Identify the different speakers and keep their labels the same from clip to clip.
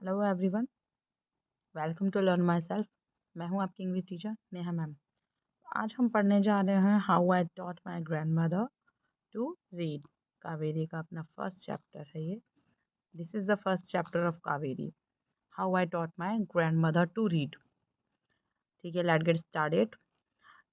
Speaker 1: Hello everyone, welcome to learn myself. मैं हूं आपकी इंग्लिश टीचर नेहा मैम। आज हम पढ़ने जा रहे हैं how I taught my grandmother to read. Kaveri का अपना फर्स्ट चैप्टर है ये। This is the first chapter of Kaveri, how I taught my grandmother to read. ठीक है, लेट गेट स्टार्टेड।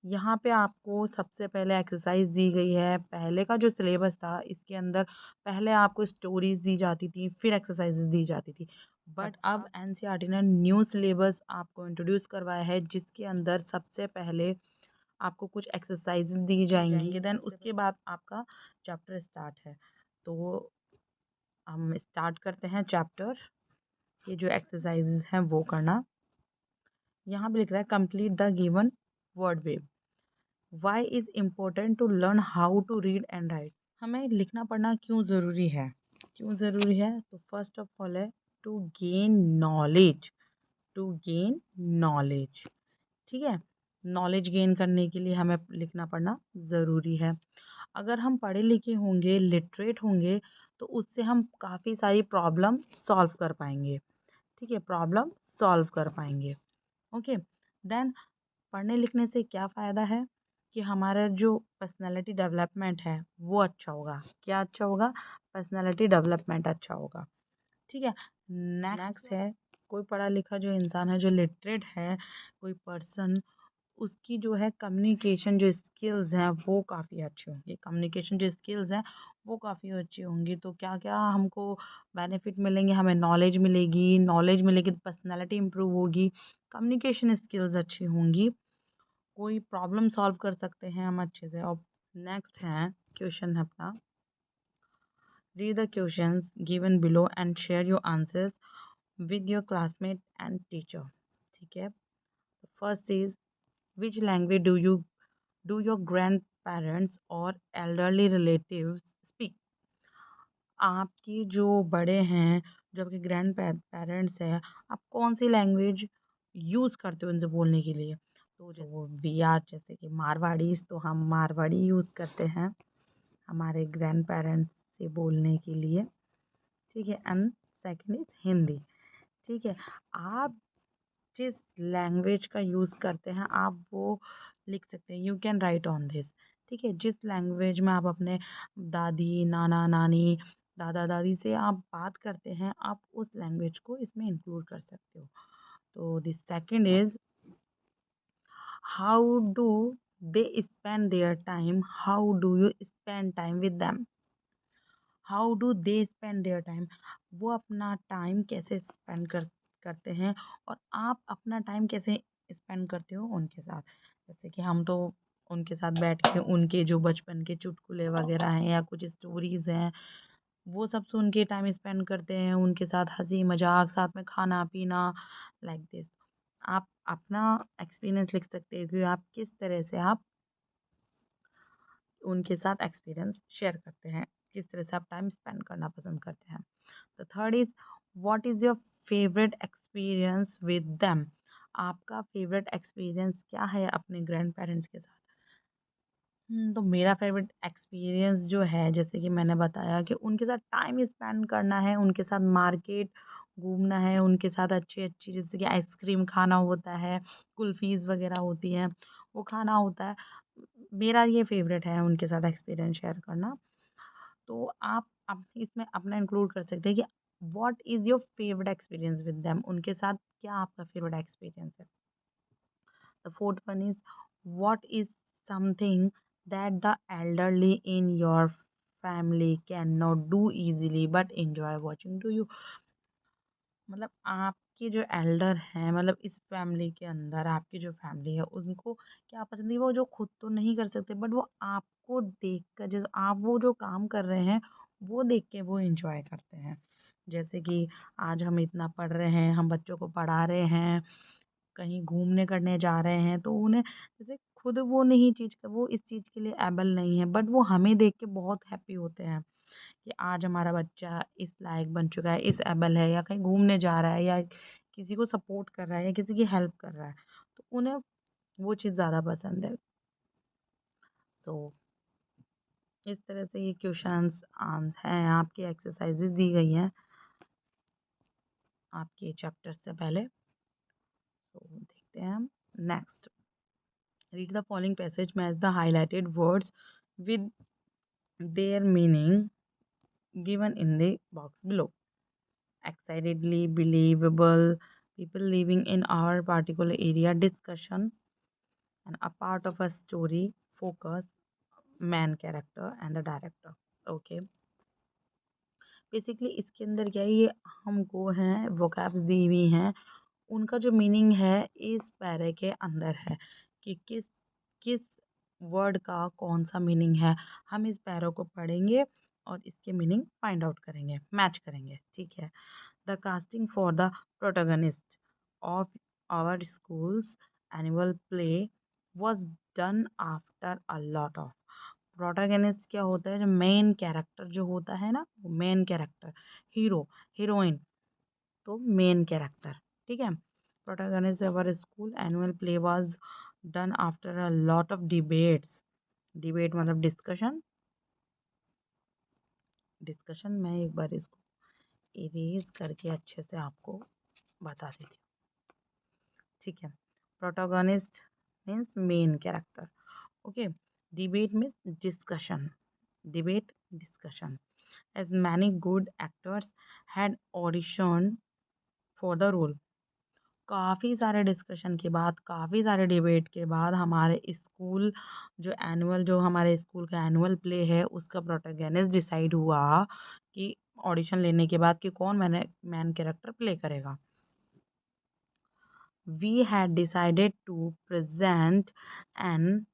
Speaker 1: यहाँ पे आपको सबसे पहले एक्सरसाइज दी गई है। पहले का जो सिलेबस था इसके अंदर पहले आपको स्टोरीज दी जाती थी, फिर एक्सरसाइजेज दी जाती थी। बट अब एनसीईआरटी ने न्यू सिलेबस आपको इंट्रोड्यूस करवाया है, जिसके अंदर सबसे पहले आपको कुछ एक्सरसाइजेज दी जाएंगी, देन उसके बाद आपका चैप्टर स्टार्ट है। तो हम स्टार्ट करते हैं चैप्टर के जो एक्सरसाइजेज हैं वो करना। यहाँ पे लिख रहा है complete the given word web. Why is important to learn how to read and write. हमें लिखना पढ़ना क्यों ज़रूरी है? क्यों ज़रूरी है? तो फर्स्ट ऑफ ऑल है to gain knowledge. To gain knowledge, ठीक है। नॉलेज गेन करने के लिए हमें लिखना पढ़ना ज़रूरी है। अगर हम पढ़े लिखे होंगे, लिटरेट होंगे, तो उससे हम काफ़ी सारी प्रॉब्लम सॉल्व कर पाएंगे। ठीक है, प्रॉब्लम सॉल्व कर पाएंगे। ओके, देन पढ़ने लिखने से क्या फ़ायदा है कि हमारा जो पर्सनालिटी डेवलपमेंट है वो अच्छा होगा। क्या अच्छा होगा? पर्सनालिटी डेवलपमेंट अच्छा होगा। ठीक है, नेक्स्ट है कोई पढ़ा लिखा जो इंसान है, जो लिटरेट है, कोई पर्सन, उसकी जो है कम्युनिकेशन जो स्किल्स हैं वो काफ़ी अच्छी होंगी। कम्युनिकेशन जो स्किल्स हैं वो काफ़ी अच्छी होंगी। तो क्या क्या हमको बेनिफिट मिलेंगे? हमें नॉलेज मिलेगी तो पर्सनैलिटी इम्प्रूव होगी, कम्युनिकेशन स्किल्स अच्छी होंगी, कोई प्रॉब्लम सॉल्व कर सकते हैं हम अच्छे से। और नेक्स्ट है क्वेश्चन है अपना, read the questions given below and share your answers with your classmate and teacher. ठीक है, first is which language do your grand parents और एल्डरली रिलेटिव्स स्पीक। आपकी जो बड़े हैं, जो आपके ग्रैंड पेरेंट्स हैं, आप कौन सी लैंग्वेज यूज़ करते हो उनसे बोलने के लिए? तो जो वी आर जैसे कि मारवाड़ी, तो हम मारवाड़ी यूज़ करते हैं हमारे ग्रैंड पेरेंट्स से बोलने के लिए। ठीक है, एंड सेकंड इज हिंदी। ठीक है, आप जिस लैंग्वेज का यूज़ करते हैं आप वो लिख सकते हैं। You can write on this. ठीक है, जिस लैंग्वेज में आप अपने दादी, नाना, नानी, दादा, दादी से आप बात करते हैं, आप उस लैंग्वेज को इसमें इंक्लूड कर सकते हो। तो this second is how do they spend their time, how do you spend time with them. How do they spend their time, वो अपना टाइम कैसे स्पेंड करते हैं और आप अपना टाइम कैसे स्पेंड करते हो उनके साथ। जैसे कि हम तो उनके साथ बैठ के उनके जो बचपन के चुटकुले वगैरह हैं या कुछ स्टोरीज हैं वो सब सुन के टाइम स्पेंड करते हैं, उनके साथ हंसी मजाक, साथ में खाना पीना, लाइक दिस। आप अपना एक्सपीरियंस लिख सकते हो कि आप किस तरह से आप उनके साथ एक्सपीरियंस शेयर करते हैं, किस तरह से आप टाइम स्पेंड करना पसंद करते हैं। The third is what is your favourite experience with them. आपका फेवरेट एक्सपीरियंस क्या है अपने ग्रैंड पेरेंट्स के साथ? तो मेरा फेवरेट एक्सपीरियंस जो है, जैसे कि मैंने बताया कि उनके साथ टाइम स्पेंड करना है, उनके साथ मार्केट घूमना है, उनके साथ अच्छी अच्छी जैसे कि आइसक्रीम खाना होता है, कुल्फ़ीज़ वगैरह होती हैं, वो खाना होता है। मेरा ये फेवरेट है उनके साथ एक्सपीरियंस शेयर करना। तो आप इसमें अपना इंक्लूड कर सकते हैं कि what is your favourite experience with them, उनके साथ क्या आपका फेवरेट एक्सपीरियंस है। The fourth one is what is something that the elderly in your family can not do easily but enjoy watching to you. मतलब आपके जो Elder हैं, मतलब इस फैमिली के अंदर आपकी जो फैमिली है उनको क्या पसंद है, वो जो खुद तो नहीं कर सकते बट वो आपको देख कर, जैसे आप वो जो काम कर रहे हैं वो देख के वो इंजॉय करते हैं। जैसे कि आज हम इतना पढ़ रहे हैं, हम बच्चों को पढ़ा रहे हैं, कहीं घूमने करने जा रहे हैं, तो उन्हें जैसे खुद वो नहीं चीज़ वो इस चीज़ के लिए एबल नहीं है बट वो हमें देख के बहुत हैप्पी होते हैं कि आज हमारा बच्चा इस लायक बन चुका है, इस एबल है, या कहीं घूमने जा रहा है, या किसी को सपोर्ट कर रहा है, या किसी की हेल्प कर रहा है, तो उन्हें वो चीज़ ज़्यादा पसंद है। सो इस तरह से ये क्वेश्चंस हैं, आपकी एक्सरसाइजेज दी गई हैं। आपके चैप्टर से पहले। तो देखते हैं हम। Next, read the following passage, match the highlighted words with their meaning given in the box below. Excitedly, believable, people living in our particular area, discussion, and a part of a story, focus, main character and the director. Okay, basically इसके अंदर क्या है, ये हमको हैं vocabs दी हुई हैं, उनका जो मीनिंग है इस पैरे के अंदर है कि किस किस वर्ड का कौन सा मीनिंग है। हम इस पैरों को पढ़ेंगे और इसके मीनिंग फाइंड आउट करेंगे, मैच करेंगे। ठीक है। The casting for the protagonist of our schools annual play was done after a lot of. Protagonist क्या होता है, जो मेन कैरेक्टर जो होता है ना, मेन कैरेक्टर, हीरो हीरोइन, तो मेन कैरेक्टर। ठीक है। Protagonist our school annual play was done after a lot of debates. Debate मतलब डिस्कशन। डिस्कशन, मैं एक बार इसको इरेज करके अच्छे से आपको बता देती हूँ। ठीक है। Protagonist means main character. Okay. Debate means discussion. Debate discussion. As many good actors had auditioned for the role. काफ़ी सारे डिस्कशन के बाद, काफ़ी सारे डिबेट के बाद हमारे स्कूल जो हमारे स्कूल का एनुअल प्ले है उसका प्रोटोगनिस्ट डिसाइड हुआ कि ऑडिशन लेने के बाद कि कौन मैंने मैन कैरेक्टर प्ले करेगा। We had decided to present an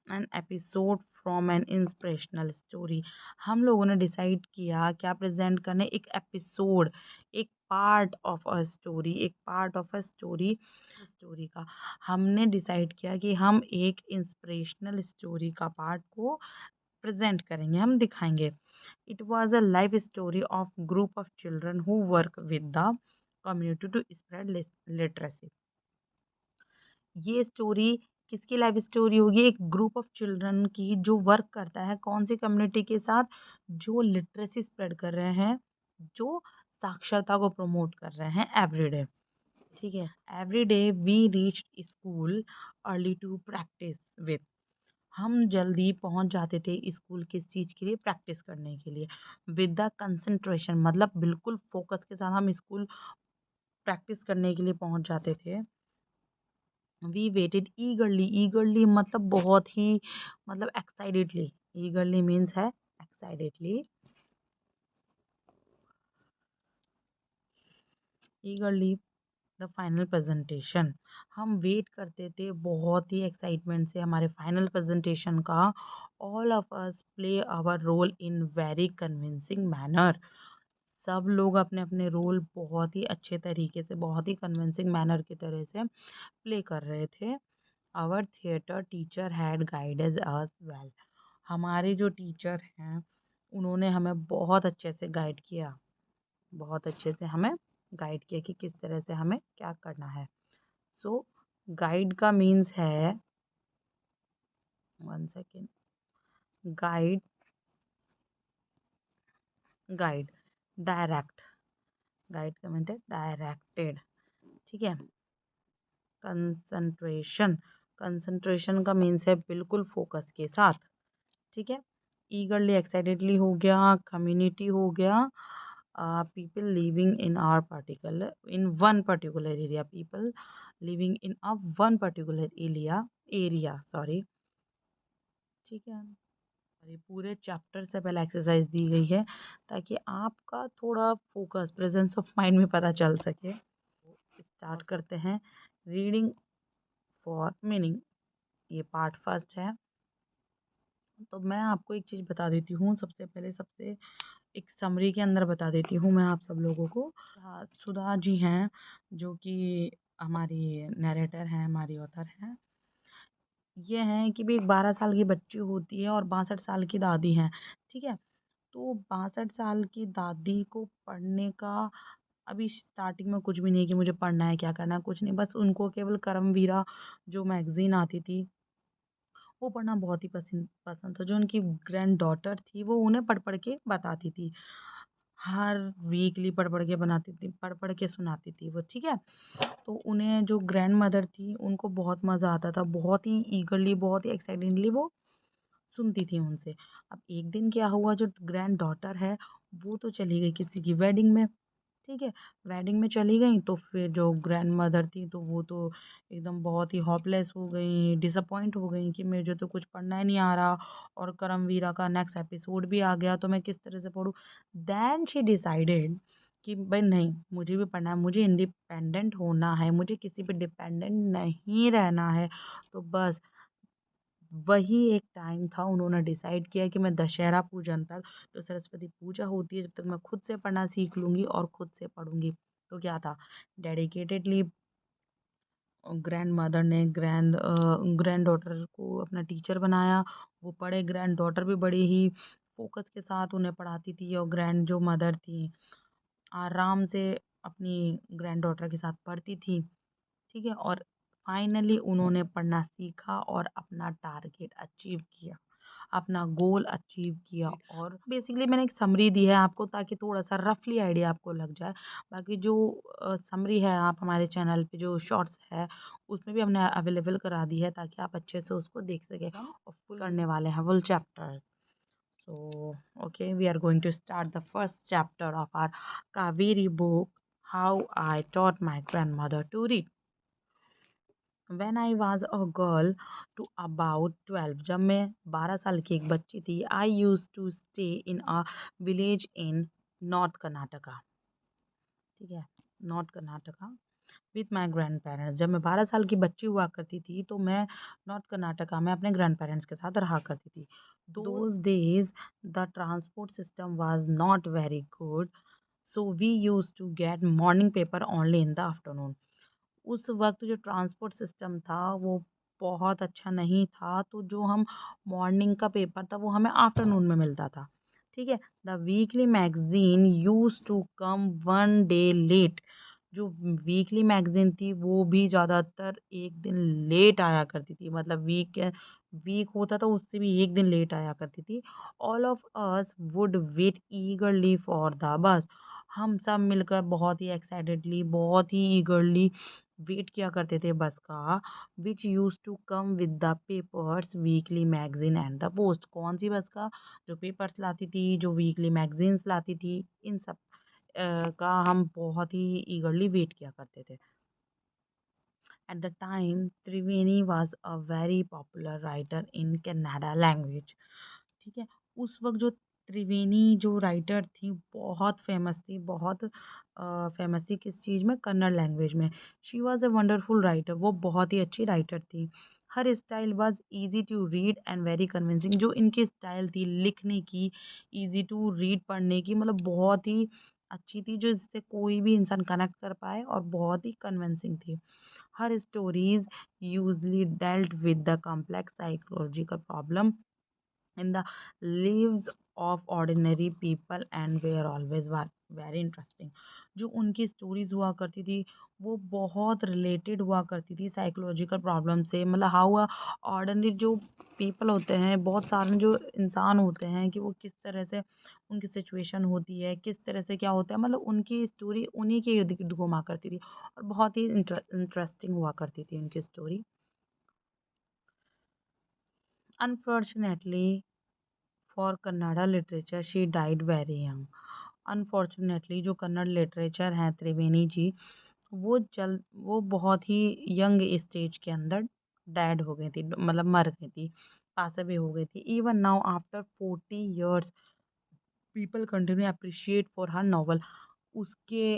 Speaker 1: an episode from an inspirational story. हम लोगों ने डिसाइड किया क्या प्रेजेंट करने, एक एपिसोड, एक पार्ट ऑफ अ स्टोरी, एक part of a story. Story का हमने डिसाइड किया कि हम एक इंस्पिरेशनल स्टोरी का पार्ट को प्रेजेंट करेंगे, हम दिखाएंगे। It was a life story of group of children who work with the community to spread literacy. ये स्टोरी किसकी लाइफ स्टोरी होगी, एक ग्रुप ऑफ चिल्ड्रन की जो वर्क करता है कौन सी कम्युनिटी के साथ, जो लिटरेसी स्प्रेड कर रहे हैं, जो साक्षरता को प्रमोट कर रहे हैं एवरीडे। ठीक है। Every day we reach school early to practice with. हम जल्दी पहुंच जाते थे स्कूल किस चीज़ के लिए, प्रैक्टिस करने के लिए। विद द कंसंट्रेशन मतलब बिल्कुल फोकस के साथ हम स्कूल प्रैक्टिस करने के लिए पहुंच जाते थे। वी वेटेड ईगरली, ईगरली मतलब बहुत ही, मतलब एक्साइटेडली। ईगरली मीन्स है excitedly. Eagerly the final presentation, हम वेट करते थे बहुत ही एक्साइटमेंट से हमारे फाइनल प्रेजेंटेशन का। All of us play our role in very convincing manner. सब लोग अपने अपने रोल बहुत ही अच्छे तरीके से, बहुत ही कन्विंसिंग मैनर की तरह से प्ले कर रहे थे। Our theatre teacher had guided us well. हमारे जो टीचर हैं उन्होंने हमें बहुत अच्छे से गाइड किया, बहुत अच्छे से हमें गाइड किया कि किस तरह से हमें क्या करना है। सो गाइड का मीन्स है, one second, guide, guide, direct. Guide का मीन्स है डायरेक्टेड। ठीक है। कंसंट्रेशन, कंसंट्रेशन का मीन्स है बिल्कुल फोकस के साथ। ठीक है। ईगरली एक्साइटेडली हो गया, कम्युनिटी हो गया, people living in our particular, in one particular area, people living in a one particular area sorry. ठीक है। और ये पूरे चैप्टर से पहले एक्सरसाइज दी गई है ताकि आपका थोड़ा फोकस, प्रेजेंस ऑफ माइंड में पता चल सके। स्टार्ट करते हैं। रीडिंग फॉर मीनिंग, ये पार्ट फर्स्ट है। तो मैं आपको एक चीज़ बता देती हूँ सबसे पहले, सबसे एक समरी के अंदर बता देती हूँ मैं आप सब लोगों को। हाँ, सुधा जी हैं जो कि हमारी नरेटर हैं, हमारी ऑथर हैं। ये हैं कि भी एक 12 साल की बच्ची होती है और 62 साल की दादी हैं। ठीक है। तो 62 साल की दादी को पढ़ने का अभी स्टार्टिंग में कुछ भी नहीं है कि मुझे पढ़ना है, क्या करना है, कुछ नहीं। बस उनको केवल कर्मवीरा जो मैगजीन आती थी वो पढ़ना बहुत ही पसंद पसंद था। जो उनकी ग्रैंड डॉटर थी वो उन्हें पढ़ पढ़ के बताती थी। हर वीकली पढ़-पढ़ के बनाती थी, पढ़-पढ़ के सुनाती थी वो, ठीक है? तो उन्हें जो ग्रैंड मदर थी, उनको बहुत मज़ा आता था, बहुत ही ईगरली, बहुत ही एक्साइटेडली वो सुनती थी उनसे। अब एक दिन क्या हुआ, जो ग्रैंड डॉटर है, वो तो चली गई किसी की वेडिंग में। ठीक है, वेडिंग में चली गई तो फिर जो ग्रैंडमदर थी तो वो तो एकदम बहुत ही होपलेस हो गई, डिसअपॉइंट हो गई कि मुझे तो कुछ पढ़ना ही नहीं आ रहा और करमवीरा का नेक्स्ट एपिसोड भी आ गया तो मैं किस तरह से पढूं। देन शी डिसाइडेड कि भाई नहीं, मुझे भी पढ़ना है, मुझे इंडिपेंडेंट होना है, मुझे किसी पे डिपेंडेंट नहीं रहना है। तो बस वही एक टाइम था, उन्होंने डिसाइड किया कि मैं दशहरा पूजन तक, जो सरस्वती पूजा होती है, जब तक मैं खुद से पढ़ना सीख लूँगी और खुद से पढ़ूँगी। तो क्या था, डेडिकेटेडली ग्रैंडमदर ने ग्रैंड डॉटर को अपना टीचर बनाया। वो पढ़े, ग्रैंड डॉटर भी बड़ी ही फ़ोकस के साथ उन्हें पढ़ाती थी और ग्रैंड जो मदर थी, आराम से अपनी ग्रैंड डॉटर के साथ पढ़ती थी। ठीक है? और फाइनली उन्होंने पढ़ना सीखा और अपना टारगेट अचीव किया, अपना गोल अचीव किया। और बेसिकली मैंने एक समरी दी है आपको ताकि थोड़ा-सा रफली आइडिया आपको लग जाए। बाकी जो समरी है, आप हमारे चैनल पे जो शॉर्ट्स है, उसमें भी हमने अवेलेबल करा दी है ताकि आप अच्छे से उसको देख सकें और फुल करने वाले हैं full chapters. So, okay, we are going to start the first chapter of our Kaveri book, How I Taught My Grandmother to Read. When I was a girl to about 12, जब मैं 12 साल की एक बच्ची थी, I used to stay in a village in North Karnataka. ठीक है, north Karnataka with my grand parents. जब मैं 12 साल की बच्ची हुआ करती थी तो मैं नॉर्थ कर्नाटका में अपने ग्रैंड पेरेंट्स के साथ रहा करती थी। Those days the transport system was not very good, so we use to get morning paper only in the afternoon. उस वक्त जो ट्रांसपोर्ट सिस्टम था वो बहुत अच्छा नहीं था, तो जो हम मॉर्निंग का पेपर था वो हमें आफ्टरनून में मिलता था। ठीक है, the weekly magazine use to come one day late. जो वीकली मैगजीन थी वो भी ज़्यादातर एक दिन लेट आया करती थी, मतलब वीक होता था उससे भी एक दिन लेट आया करती थी। All of us would wait eagerly for the bus. हम सब मिलकर बहुत ही एक्साइटेडली, बहुत ही ईगरली वेट किया करते थे बस का, which use to come with the papers, weekly magazine and the post. कौन सी बस का, जो पेपर्स लाती थी, जो वीकली मैगजीन्स लाती थी, इन सब का हम बहुत ही ईगरली वेट किया करते थे। Eight the time Triveni was a very popular writer in Kannada language. ठीक है, उस वक्त जो त्रिवेणी जो राइटर थी बहुत फेमस थी, बहुत फेमस थी किस चीज़ में, कन्नड़ लैंग्वेज में। She was a wonderful writer, वो बहुत ही अच्छी राइटर थी। Her style was easy to read and very convincing. जो इनकी स्टाइल थी लिखने की, ईजी टू रीड पढ़ने की, मतलब बहुत ही अच्छी थी, जो जिससे कोई भी इंसान कनेक्ट कर पाए, और बहुत ही कन्विंसिंग थी। Her stories usually dealt with the complex psychological problem in the lives of ordinary people and were always very interesting। जो उनकी स्टोरीज हुआ करती थी वो बहुत रिलेटेड हुआ करती थी साइकोलॉजिकल प्रॉब्लम से, मतलब हाउ ऑर्डिनरी जो पीपल होते हैं, बहुत सारे जो इंसान होते हैं, कि वो किस तरह से उनकी सिचुएशन होती है, किस तरह से क्या होता है, मतलब उनकी स्टोरी उन्हीं के इर्द गिर्द घुमा करती थी और बहुत ही इंटरेस्टिंग हुआ करती थी उनकी story. Unfortunately for Kannada literature she died very young. Unfortunately जो कन्नड़ लिटरेचर हैं त्रिवेणी जी, वो बहुत ही यंग स्टेज के अंदर डेड हो गई थी, मतलब मर गई थी, पास अवे हो गई थी। Even now after 40 years people continue appreciate for her novel. उसके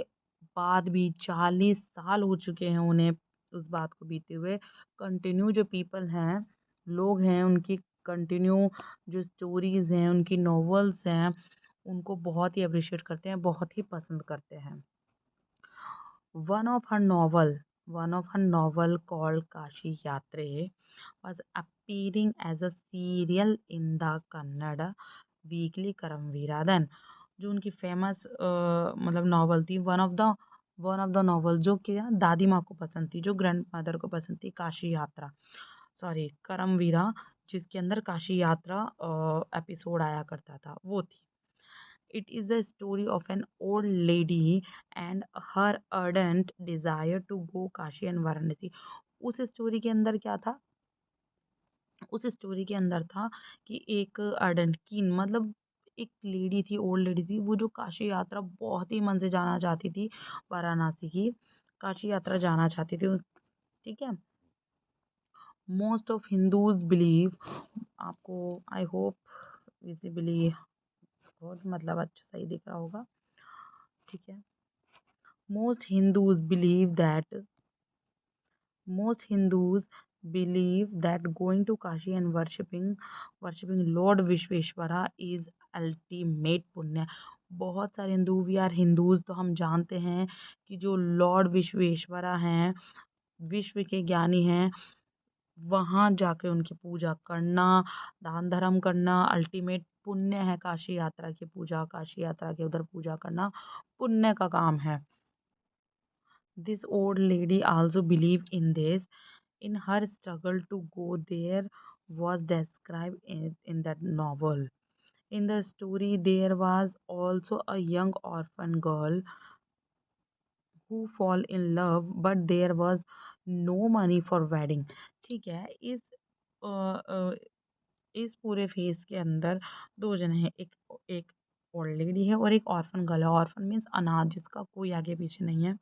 Speaker 1: बाद भी 40 साल हो चुके हैं उन्हें उस बात को बीते हुए। कंटिन्यू जो पीपल हैं, लोग हैं, उनकी कंटिन्यू जो स्टोरीज हैं, उनकी नॉवेल्स हैं, उनको बहुत ही अप्रिशिएट करते हैं, बहुत ही पसंद करते हैं। One of her novel one of her novel called Kashi Yatre was appearing as a serial in the Kannada weekly Karmaveera then. जो उनकी फेमस मतलब नॉवल थी, वन ऑफ द नॉवल जो कि दादी माँ को पसंद थी, जो ग्रैंड मदर को पसंद थी, काशी यात्रा, सॉरी करमवीरा, जिसके अंदर काशी यात्रा एपिसोड आया करता था, वो थी। It is the story of an old lady and her ardent desire to go Kashi and Varanasi. उस स्टोरी के अंदर क्या था, उस स्टोरी के अंदर था कि एक अर्डेंट कीन मतलब एक लेडी थी, ओल्ड लेडी थी, वो जो काशी यात्रा बहुत ही मन से जाना चाहती थी, वाराणसी की काशी यात्रा जाना चाहती थी। ठीक है। मोस्ट ऑफ हिंदूज बिलीव, आपको आई होप विजिबली बहुत मतलब अच्छा सही दिख रहा होगा। ठीक है। Most Hindus believe that most Hindus believe that going to Kashi and worshipping Lord Vishweshwara is ultimate पुण्य। बहुत सारे हिंदू, वी आर हिंदूज, तो हम जानते हैं कि जो लॉर्ड विश्वेश्वरा हैं, विश्व के ज्ञानी हैं, वहाँ जाके उनकी पूजा करना, दान धर्म करना अल्टीमेट पुण्य है। काशी यात्रा की पूजा, काशी यात्रा के उधर पूजा करना पुण्य का काम है। This old lady also believed in this. In her struggle to go there was described in that novel. In the story, there was also a young orphan girl who fall in love, but there was no money for wedding. ठीक है। अ, अ, इस पूरे phase के अंदर दो जने हैं, एक एक ओल्ड लेडी है और एक ऑर्फन गर्ल है। ऑर्फन मीन्स अनाथ, जिसका कोई आगे पीछे नहीं है।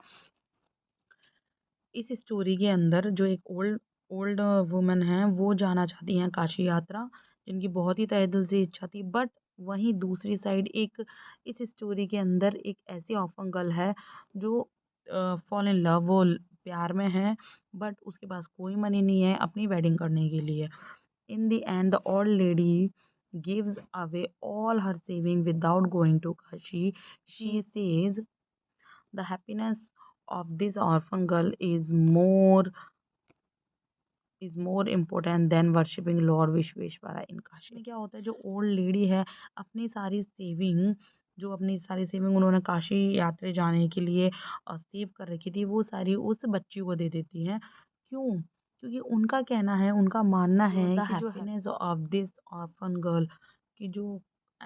Speaker 1: इस स्टोरी के अंदर जो एक ओल्ड ओल्ड वुमन है, वो जाना चाहती हैं काशी यात्रा, जिनकी बहुत ही तहे दिल से इच्छा थी। बट वहीं दूसरी साइड एक इस स्टोरी के अंदर एक ऐसी ऑफन गर्ल है जो फॉल इन लव, वो प्यार में है, बट उसके पास कोई मनी नहीं है अपनी वेडिंग करने के लिए। In the end the old lady gives away all her saving without going to Kashi. She says the happiness of this orphan girl is more important than worshipping Lord Vishweshwara in Kashi। क्या होता है, जो old lady है अपनी सारी saving, जो अपनी सारी सेविंग उन्होंने काशी यात्रा जाने के लिए सेव कर रखी थी, वो सारी उस बच्ची को दे देती हैं। क्यों? क्योंकि उनका कहना है, उनका मानना है कि जो happiness of this orphan girl, की जो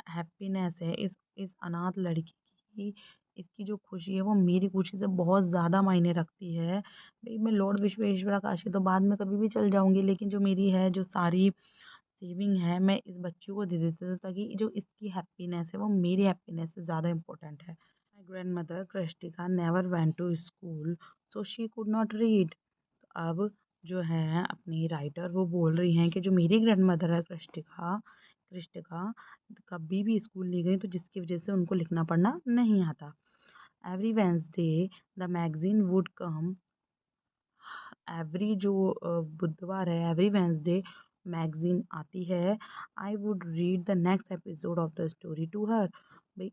Speaker 1: हैप्पीनेस है इस अनाथ लड़की की, इसकी जो खुशी है वो मेरी खुशी से बहुत ज़्यादा मायने रखती है। भाई मैं लॉर्ड विश्वेश्वरा काशी तो बाद में कभी भी चल जाऊंगी, लेकिन जो मेरी है, जो सारी सेविंग है, मैं इस बच्ची को दे देती हूँ, ताकि जो इसकी हैप्पीनेस है वो मेरी हैप्पीनेस से ज़्यादा इम्पोर्टेंट है। My grandmother Krishtika never went to school, so she could not read. अब जो है अपनी राइटर वो बोल रही हैं कि जो मेरी ग्रैंड मदर है कृष्टिका कृष्टिका कभी भी स्कूल नहीं गई, तो जिसकी वजह से उनको लिखना पढ़ना नहीं आता। Every Wednesday the magazine would come, every जो बुधवार है, एवरी वेंसडे मैगजीन आती है। I would read the next episode of the story to her. भाई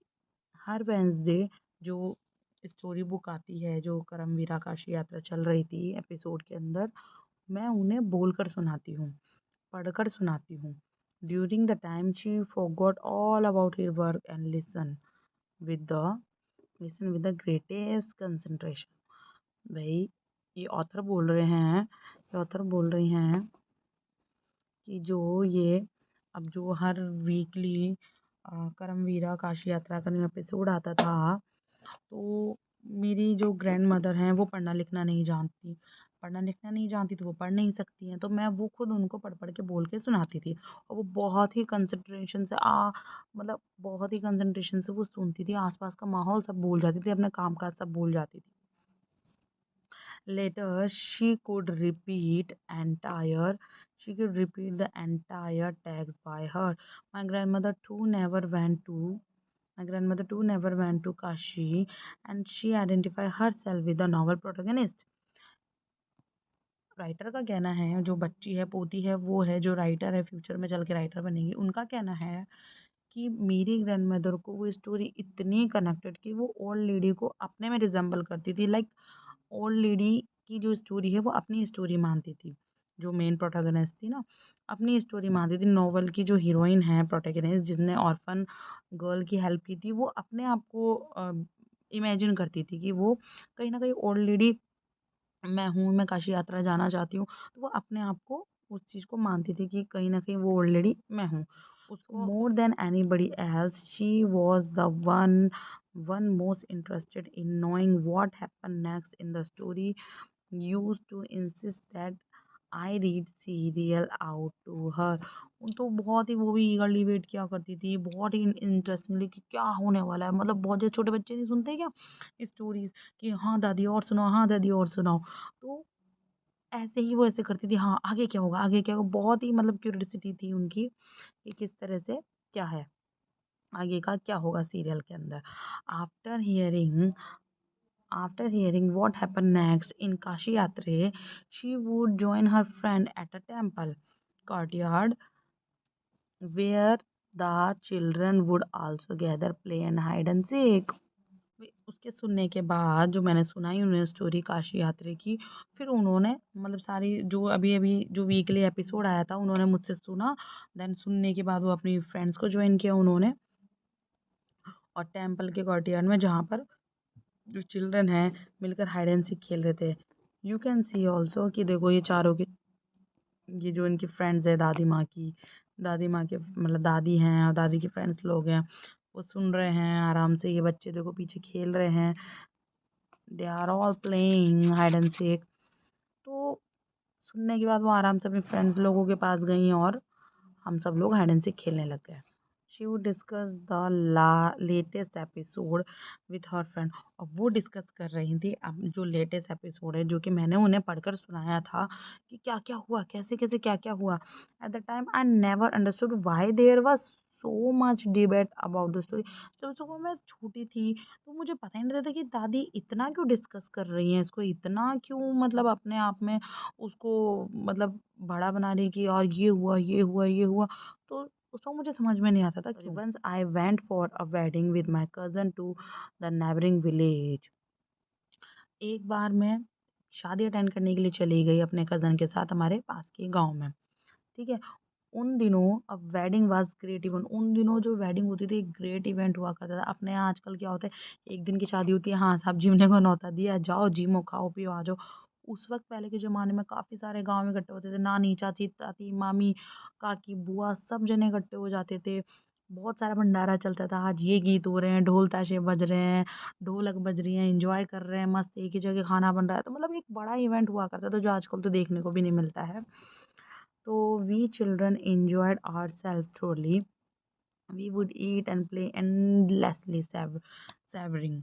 Speaker 1: हर वेंसडे जो स्टोरी बुक आती है, जो करमवीरा काशी यात्रा चल रही थी एपिसोड के अंदर, मैं उन्हें बोलकर सुनाती हूँ, पढ़कर सुनाती हूँ। During the time she forgot all about her work and with the listen with the greatest concentration. भाई ये ऑथर बोल रहे हैं, ये ऑथर बोल रही हैं कि जो ये अब जो हर वीकली करमवीरा काशी यात्रा का एपिसोड आता था, तो मेरी जो ग्रैंड मदर हैं वो पढ़ना लिखना नहीं जानती, पढ़ना लिखना नहीं जानती तो वो पढ़ नहीं सकती हैं, तो मैं वो खुद उनको पढ़ पढ़ के बोल के सुनाती थी। और वो बहुत ही कंसंट्रेशन से मतलब बहुत ही कंसंट्रेशन से वो सुनती थी, आसपास का माहौल सब भूल जाती थी, अपने काम काज सब भूल जाती थी। Later, she could repeat the entire text by her. My grandmother too never went to my grandmother too never went to Kashi, and she identified herself with the novel protagonist. Writer का कहना है, जो बच्ची है, पोती है, वो है जो राइटर है, फ्यूचर में चल के राइटर बनेगी, उनका कहना है कि मेरी ग्रैंडमदर को वो स्टोरी इतनी कनेक्टेड कि वो ओल्ड लेडी को अपने में रिजेंबल करती थी। लाइक ओल्ड लेडी की जो स्टोरी है वो अपनी स्टोरी मानती थी, जो मेन प्रोटैगनिस्ट थी ना, अपनी स्टोरी मानती थी। नॉवल की जो हीरोइन है प्रोटैगनिस्ट, जिसने ऑर्फन गर्ल की हेल्प की थी, वो अपने आप को इमेजिन करती थी कि वो कहीं ना कहीं ओल्ड लेडी मैं हूँ, मैं काशी यात्रा जाना चाहती हूँ, तो वो अपने आप को उस चीज़ को मानती थी कि कहीं ना कहीं वो ओल्ड लेडी मैं हूँ। उसको more than anybody else, she was the one most interested in knowing what happened next in the story. Used to insist that I read serial out to her. तो बहुत ही वो भी ईगरली वेट किया करती थी, बहुत ही इंटरेस्टिंगली कि क्या होने वाला है। मतलब बहुत जैसे छोटे बच्चे नहीं सुनते क्या स्टोरीज कि हाँ दादी और सुनाओ, हाँ दादी और सुनाओ। तो ऐसे ही वो ऐसे करती थी, हाँ आगे क्या होगा, आगे क्या होगा। बहुत ही मतलब क्यूरियोसिटी थी उनकी कि किस तरह से क्या है, आगे का क्या होगा सीरियल के अंदर। After hearing After hearing what happened next in Kashi Yatre, she would join her friend at a temple courtyard where the children would also gather, play and hide and seek. उसके सुनने के बाद जो मैंने सुनाई उन्हें स्टोरी काशी यात्रा की, फिर उन्होंने मतलब सारी जो अभी अभी जो वीकली एपिसोड आया था उन्होंने मुझसे सुना। देन सुनने के बाद वो अपनी फ्रेंड्स को ज्वाइन किया उन्होंने, और टेम्पल के कोर्टयार्ड में जहाँ पर जो चिल्ड्रन हैं मिलकर हाइड एंड सीक खेल रहे थे। यू कैन सी ऑल्सो कि देखो ये चारों के, ये जो इनकी फ्रेंड्स है दादी माँ के मतलब दादी हैं और दादी के फ्रेंड्स लोग हैं, वो सुन रहे हैं आराम से। ये बच्चे देखो पीछे खेल रहे हैं, they are all playing hide and seek. तो सुनने के बाद वो आराम से अपने फ्रेंड्स लोगों के पास गई और हम सब लोग हाइड एंड सीक खेलने लग गए। She would discuss the latest episode with her friend. और वो डिस्कस कर रही थी अब जो लेटेस्ट एपिसोड है जो कि मैंने उन्हें पढ़कर सुनाया था कि क्या क्या हुआ, कैसे कैसे क्या क्या हुआ। At the time I never understood why there was so much debate about the story. जब सुबह मैं छोटी थी तो मुझे पता ही नहीं रहता कि दादी इतना क्यों डिस्कस कर रही हैं इसको, इतना क्यों मतलब अपने आप में उसको मतलब बड़ा बना रही कि और ये हुआ ये हुआ ये हुआ। तो उस वक़्त मुझे समझ में नहीं आता था क्यों। Once I went for a wedding with my cousin to the neighbouring village. एक बार मैं शादी अटेंड करने के लिए चली गई अपने कज़न के साथ हमारे पास के गाँव में, ठीक है? उन दिनों अब वेडिंग वाज़ ग्रेट इवेंट। उन दिनों जो वेडिंग होती थी, एक ग्रेट इवेंट हुआ करता था। अपने यहाँ आजकल क्या होता है, 1 दिन की शादी होती है, हाँ, साहब जिमने को न्योता दिया, जाओ जिमो, खाओ-पियो आ जाओ। उस वक़्त पहले के ज़माने में काफ़ी सारे गाँव में इकट्ठे होते थे, नानी, चाची, ताती, मामी, काकी, बुआ सब जने इकट्ठे हो जाते थे। बहुत सारा भंडारा चलता था, आज ये गीत हो रहे हैं, ढोल-ताशे बज रहे हैं, ढोलक बज रही हैं, एन्जॉय कर रहे हैं, मस्त एक ही जगह खाना बन रहा है। तो मतलब एक बड़ा इवेंट हुआ करता था, जो आजकल तो देखने को भी नहीं मिलता है। तो we children enjoyed ourselves thoroughly. We would eat and play endlessly savouring.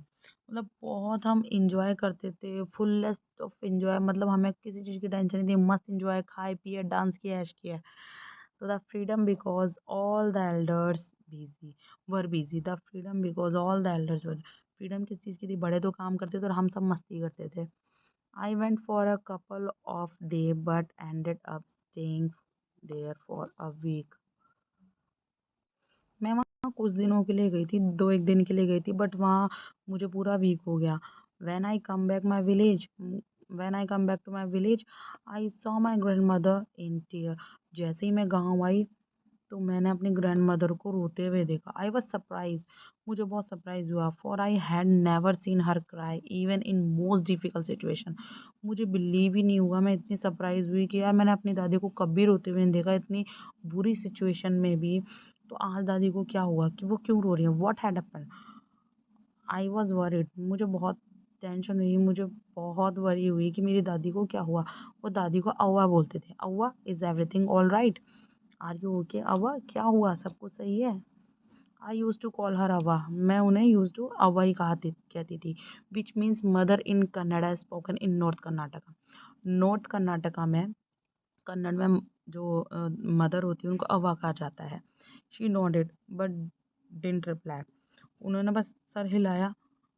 Speaker 1: मतलब बहुत हम इंजॉय करते थे, फुलेस्ट ऑफ इंजॉय। मतलब हमें किसी चीज़ की टेंशन नहीं थी, मस्त इंजॉय, खाए पिए, डांस किया, ऐश किया। तो the freedom because all the elders busy were busy. The freedom because all the elders were. Freedom किस चीज़ की थी, बड़े तो काम करते थे और हम सब मस्ती करते थे। I went for a couple of day but ended up staying there for a week. मैं वहाँ कुछ दिनों के लिए गई थी, 2-1 दिन के लिए गई थी, बट वहाँ मुझे पूरा वीक हो गया। When I come back my village when I come back to my village I saw my grandmother in tear. जैसे ही मैं गाँव आई तो मैंने अपनी ग्रैंडमदर को रोते हुए देखा। I was surprise. मुझे बहुत सरप्राइज़ हुआ, for I had never seen her cry even in most difficult situation. मुझे बिलीव ही नहीं हुआ, मैं इतनी सरप्राइज़ हुई कि यार मैंने अपनी दादी को कभी रोते हुए नहीं देखा, इतनी बुरी सिचुएशन में भी। तो आज दादी को क्या हुआ कि वो क्यों रो रही है, what had happened. I was worried. मुझे बहुत टेंशन हुई, मुझे बहुत वरी हुई कि मेरी दादी को क्या हुआ। वो दादी को अव्वा बोलते थे, Avva is everything all right, are you okay Avva, क्या हुआ, सब कुछ सही है। I used to call her Avva. मैं उन्हें यूज़ टू अव्वा ही कहती थी, which means mother in Kannada spoken in north Karnataka. North Karnataka में कन्नड़ में जो मदर होती है उनको अव्वा कहा जाता है। She nodded but didn't reply. उन्होंने बस सर हिलाया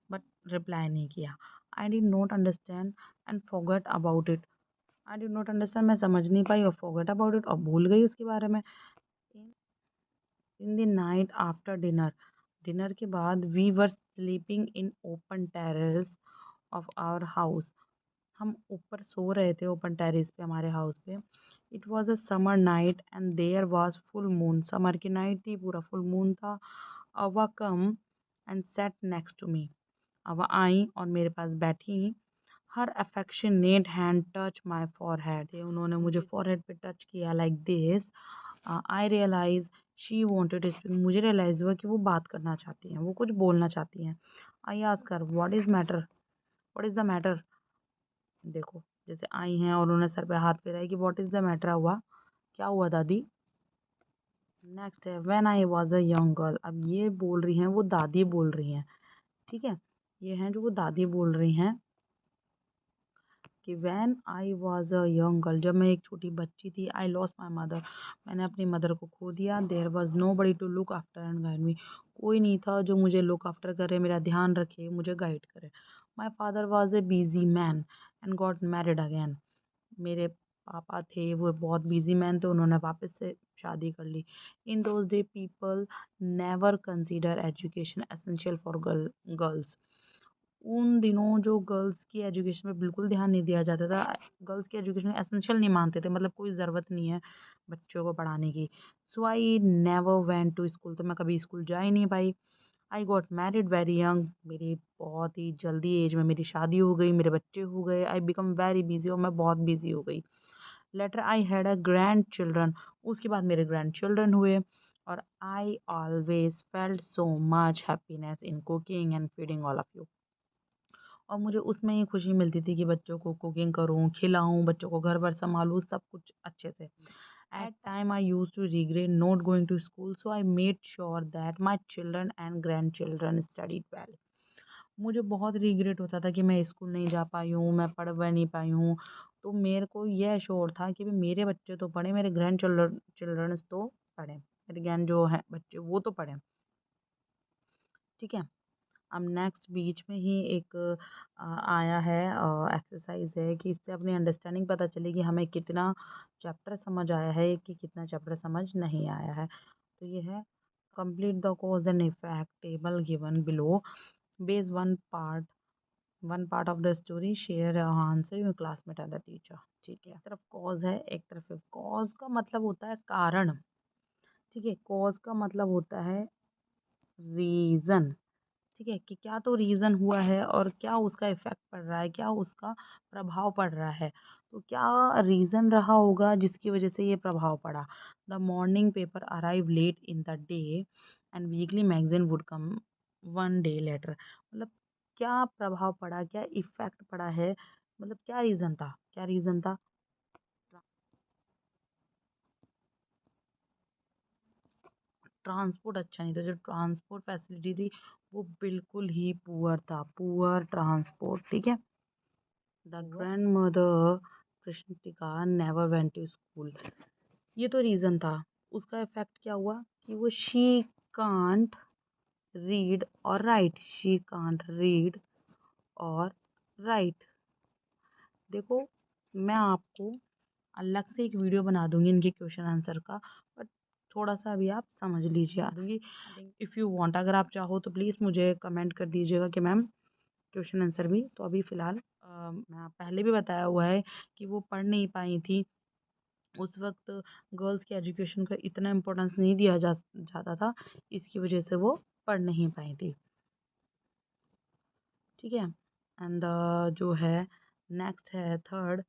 Speaker 1: बट रिप्लाई नहीं किया। I did not understand and forget about it. I did not understand, मैं समझ नहीं पाई और फॉरगेट अबाउट इट, और भूल गई उसके बारे में। In the night after dinner, dinner के बाद we were sleeping in open terrace of our house. हम ऊपर सो रहे थे ओपन टेरेस पे हमारे हाउस पे। It was a summer night and there was full moon. Summer की नाइट थी, पूरा फुल मून था। Avva come and sat next to me. Avva आई और मेरे पास बैठी। Her affectionate hand touch my forehead. उन्होंने मुझे फॉरहेड पे टच किया like this. I realise she wanted to speak, मुझे रियलाइज़ हुआ कि वो बात करना चाहती हैं, वो कुछ बोलना चाहती हैं। I ask her what is matter, what is the matter. देखो जैसे आई हैं और उन्होंने सर पे हाथ फेरा है कि व्हाट इज़ द मैटर हुआ, क्या हुआ दादी। नेक्स्ट है when I was a young girl, अब ये बोल रही हैं, वो दादी बोल रही हैं, ठीक है। ये हैं जो वो दादी बोल रही हैं कि when I was a young girl, जब मैं एक छोटी बच्ची थी, आई लॉस्ट माय मदर, मैंने अपनी मदर को खो दिया। There was nobody to look after and guide me, कोई नहीं था जो मुझे लुक आफ्टर करे, मेरा ध्यान रखे, मुझे गाइड करे। My father was a busy man and got married again, मेरे पापा थे वो बहुत बिजी मैन थे, उन्होंने वापस से शादी कर ली। In those day people never consider education essential for girls, उन दिनों जो गर्ल्स की एजुकेशन में बिल्कुल ध्यान नहीं दिया जाता था, गर्ल्स की एजुकेशन एसेंशियल नहीं मानते थे, मतलब कोई ज़रूरत नहीं है बच्चों को पढ़ाने की। So I never went to school, तो मैं कभी स्कूल जा ही नहीं पाई। I got married very young, मेरी बहुत ही जल्दी एज में मेरी शादी हो गई, मेरे बच्चे हो गए। आई बिकम वेरी बिजी, और मैं बहुत बिजी हो गई। Later I had a grandchildren, उसके बाद मेरे ग्रैंड चिल्ड्रन हुए। और I always felt so much happiness in cooking and feeding all of you, और मुझे उसमें ही खुशी मिलती थी कि बच्चों को कुकिंग करूँ, खिलाऊँ, बच्चों को घर-वर सँभालूँ, सब कुछ अच्छे से। At time I used to regret not going to school, so I made sure that my children and grandchildren studied well. मुझे बहुत रिग्रेट होता था कि मैं स्कूल नहीं जा पाई हूँ, मैं पढ़ वढ़ नहीं पाई हूँ। तो मेरे को ये एश्योर था कि भई मेरे बच्चे तो पढ़ें, मेरे चिल्ड्रंस तो पढ़ें, मेरे ज्ञान जो हैं बच्चे वो तो पढ़ें, ठीक है। अब नेक्स्ट बीच में ही एक आया है एक्सरसाइज है कि इससे अपनी अंडरस्टैंडिंग पता चले कि हमें कितना चैप्टर समझ आया है कि कितना चैप्टर समझ नहीं आया है। तो ये है complete the cause and effect table given below, base one part of the story, share answer your classmate and the teacher, ठीक है। एक तरफ कॉज है, एक तरफ कॉज का मतलब होता है कारण, ठीक है। कॉज का मतलब होता है रीजन, ठीक है, कि क्या तो रीज़न हुआ है और क्या उसका इफ़ेक्ट पड़ रहा है, क्या उसका प्रभाव पड़ रहा है। तो क्या रीज़न रहा होगा जिसकी वज़ह से ये प्रभाव पड़ा। The morning paper arrive late in the day and weekly magazine would come one day later, मतलब क्या प्रभाव पड़ा, क्या इफ़ेक्ट पड़ा है, मतलब क्या रीज़न था, क्या रीज़न था? ट्रांसपोर्ट अच्छा नहीं था, जो ट्रांसपोर्ट फैसिलिटी थी वो बिल्कुल ही पुअर था, पुअर ट्रांसपोर्ट, ठीक है। The grandmother Krishnatika never went to school, ये तो रीज़न था। उसका इफेक्ट क्या हुआ कि वो शी कांट रीड और राइट, शी कांट रीड और राइट। देखो मैं आपको अलग से एक वीडियो बना दूंगी इनके क्वेश्चन आंसर का, बट थोड़ा सा अभी आप समझ लीजिए आ दूंगी। इफ़ यू वांट, अगर आप चाहो तो प्लीज़ मुझे कमेंट कर दीजिएगा कि मैम क्वेश्चन आंसर भी। तो अभी फ़िलहाल मैं पहले भी बताया हुआ है कि वो पढ़ नहीं पाई थी, उस वक्त गर्ल्स की एजुकेशन का इतना इम्पोर्टेंस नहीं दिया जाता था, इसकी वजह से वो पढ़ नहीं पाई थी, ठीक है। एंड जो है नेक्स्ट है थर्ड,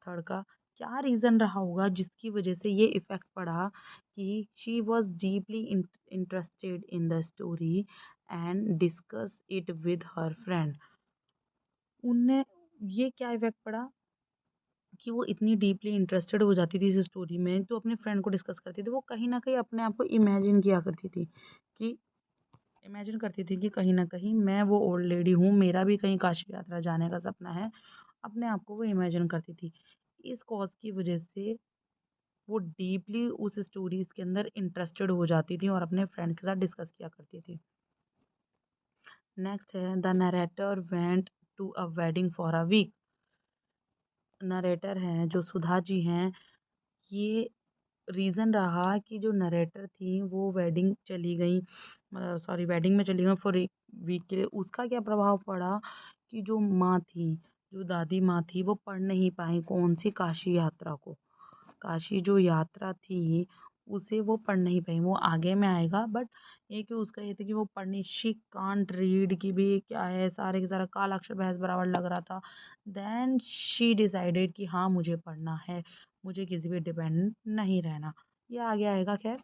Speaker 1: थर्ड का क्या रीज़न रहा होगा जिसकी वजह से ये इफ़ेक्ट पड़ा कि she was deeply interested in the story and discuss it with her friend, उनने ये क्या इफ़ेक्ट पड़ा कि वो इतनी डीपली इंटरेस्टेड हो जाती थी इस स्टोरी में, तो अपने फ्रेंड को डिस्कस करती थी, वो कहीं ना कहीं अपने आप को इमेजिन किया करती थी कि इमेजिन करती थी कि कहीं ना कहीं मैं वो ओल्ड लेडी हूँ, मेरा भी कहीं काशी यात्रा जाने का सपना है, अपने आप को वो इमेजिन करती थी। इस कॉज की वजह से वो डीपली उस स्टोरीज के अंदर इंटरेस्टेड हो जाती थी और अपने फ्रेंड के साथ डिस्कस किया करती थी। नेक्स्ट है the narrator went to a wedding for a week, narrator हैं जो सुधा जी हैं, ये रीज़न रहा कि जो नरेटर थी वो वेडिंग चली गई, सॉरी वेडिंग में चली गई फॉर एक वीक के लिए। उसका क्या प्रभाव पड़ा कि जो माँ थी, जो दादी माँ थी, वो पढ़ नहीं पाई कौन सी काशी यात्रा को, काशी जो यात्रा थी उसे वो पढ़ नहीं पाई। वो आगे में आएगा, बट ये कि उसका ये था कि वो पढ़नी, शी कांट रीड की भी क्या है, सारे के सारा काला अक्षर भैंस बराबर लग रहा था। देन शी डिसाइडेड कि हाँ मुझे पढ़ना है, मुझे किसी पे डिपेंड नहीं रहना। ये आगे आएगा, खैर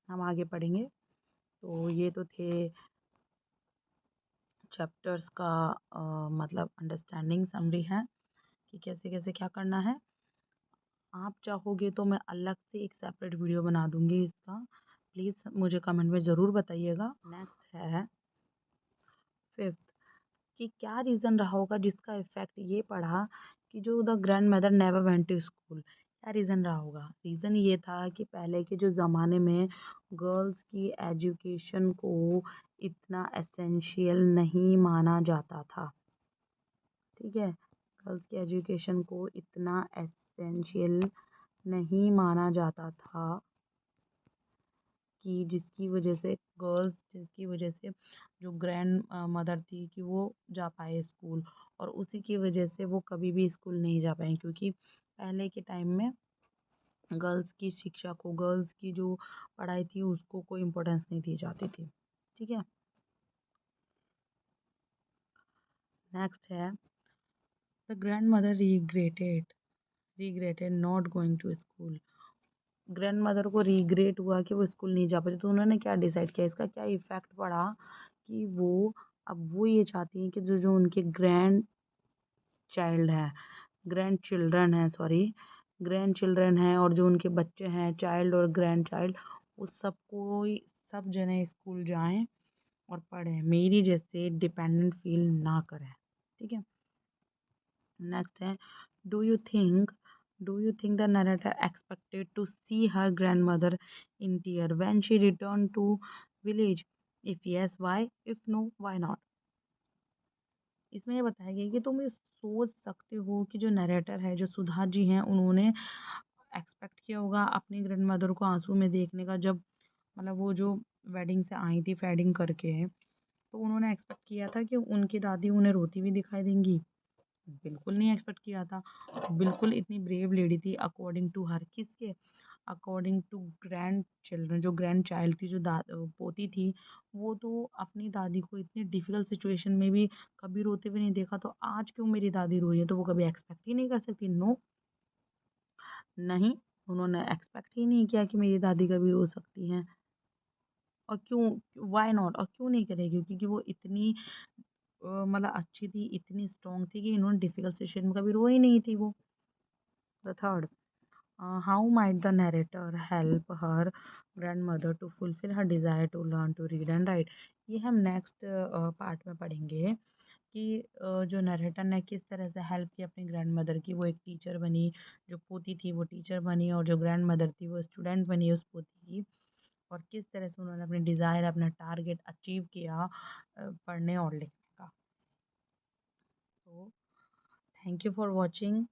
Speaker 1: हम आगे पढ़ेंगे। तो ये तो थे चैप्टर्स का मतलब अंडरस्टैंडिंग समरी है कि कैसे कैसे क्या करना है। आप चाहोगे तो मैं अलग से एक सेपरेट वीडियो बना दूंगी इसका, प्लीज़ मुझे कमेंट में ज़रूर बताइएगा। नेक्स्ट है फिफ्थ, कि क्या रीज़न रहा होगा जिसका इफ़ेक्ट ये पड़ा कि जो the grandmother never went to school. क्या रीज़न रहा होगा? रीज़न ये था कि पहले के जो ज़माने में गर्ल्स की एजुकेशन को इतना एसेंशियल नहीं माना जाता था। ठीक है, गर्ल्स की एजुकेशन को इतना एसेंशियल नहीं माना जाता था कि जिसकी वजह से जो ग्रैंड मदर थी कि वो जा पाए स्कूल, और उसी की वजह से वो कभी भी स्कूल नहीं जा पाए, क्योंकि पहले के टाइम में गर्ल्स की शिक्षा को, गर्ल्स की जो पढ़ाई थी उसको कोई इम्पोर्टेंस नहीं दी जाती थी। ठीक है, नेक्स्ट है the grandmother regretted not going to school. Grandmother को रिग्रेट हुआ कि वो स्कूल नहीं जा पाती, तो उन्होंने क्या डिसाइड किया, इसका क्या इफ़ेक्ट पड़ा कि अब वो ये चाहती हैं कि जो जो उनके ग्रैंड चिल्ड्रन हैं, ग्रैंड चिल्ड्रन हैं, और जो उनके बच्चे हैं, चाइल्ड और ग्रैंड चाइल्ड, वो सब जने स्कूल जाएं और पढ़ें, मेरी जैसे डिपेंडेंट फील ना करें। ठीक है, नेक्स्ट है do you think do you think the narrator expected to see her grandmother in tear when she return to village? If yes why, if no why not. इसमें ये बताया गया है कि तुम ये सोच सकते हो कि जो नरेटर है, जो सुधा जी हैं, उन्होंने एक्सपेक्ट किया होगा अपनी ग्रैंड मदर को आंसू में देखने का, जब मतलब वो जो वेडिंग से आई थी फेडिंग करके, तो उन्होंने एक्सपेक्ट किया था कि उनकी दादी उन्हें रोती हुई दिखाई देंगी? बिल्कुल नहीं एक्सपेक्ट किया था। बिल्कुल इतनी ब्रेव लेडी थी अकॉर्डिंग टू हर, किसके अकॉर्डिंग टू ग्रैंड चिल्ड्रन, जो ग्रैंड चाइल्ड थी, जो पोती थी, वो तो अपनी दादी को इतनी डिफिकल्ट सिचुएशन में भी कभी रोते हुए नहीं देखा, तो आज क्यों मेरी दादी रोई है, तो वो कभी एक्सपेक्ट ही नहीं कर सकती। नो, नहीं, उन्होंने एक्सपेक्ट ही नहीं किया कि मेरी दादी कभी रो सकती हैं। और क्यों, वाई नॉट, और क्यों नहीं करेगी, क्योंकि वो इतनी मतलब अच्छी थी, इतनी स्ट्रॉन्ग थी कि इन्होंने डिफिकल्ट सिचुएशन में कभी रोई नहीं थी वो। The third, how might the narrator help her grandmother to fulfill her desire to learn to read and write? ये हम नेक्स्ट पार्ट में पढ़ेंगे कि जो नरेटर ने किस तरह से हेल्प की अपनी ग्रैंड मदर की, वो एक टीचर बनी, जो पोती थी वो टीचर बनी, और जो ग्रैंड मदर थी वो स्टूडेंट बनी उस पोती की, और किस तरह से उन्होंने अपनी डिज़ायर, अपना टारगेट अचीव किया पढ़ने और लिखने का। तो thank you for watching.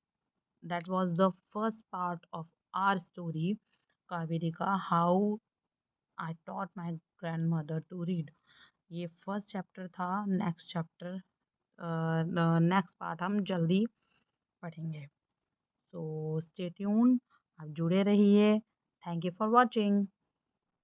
Speaker 1: That was the first part of our story, Kavirika, how I taught my grandmother to read. ये फर्स्ट चैप्टर था। नेक्स्ट पार्ट हम जल्दी पढ़ेंगे। सो स्टे ट्यून, आप जुड़े रहिए। Thank you for watching.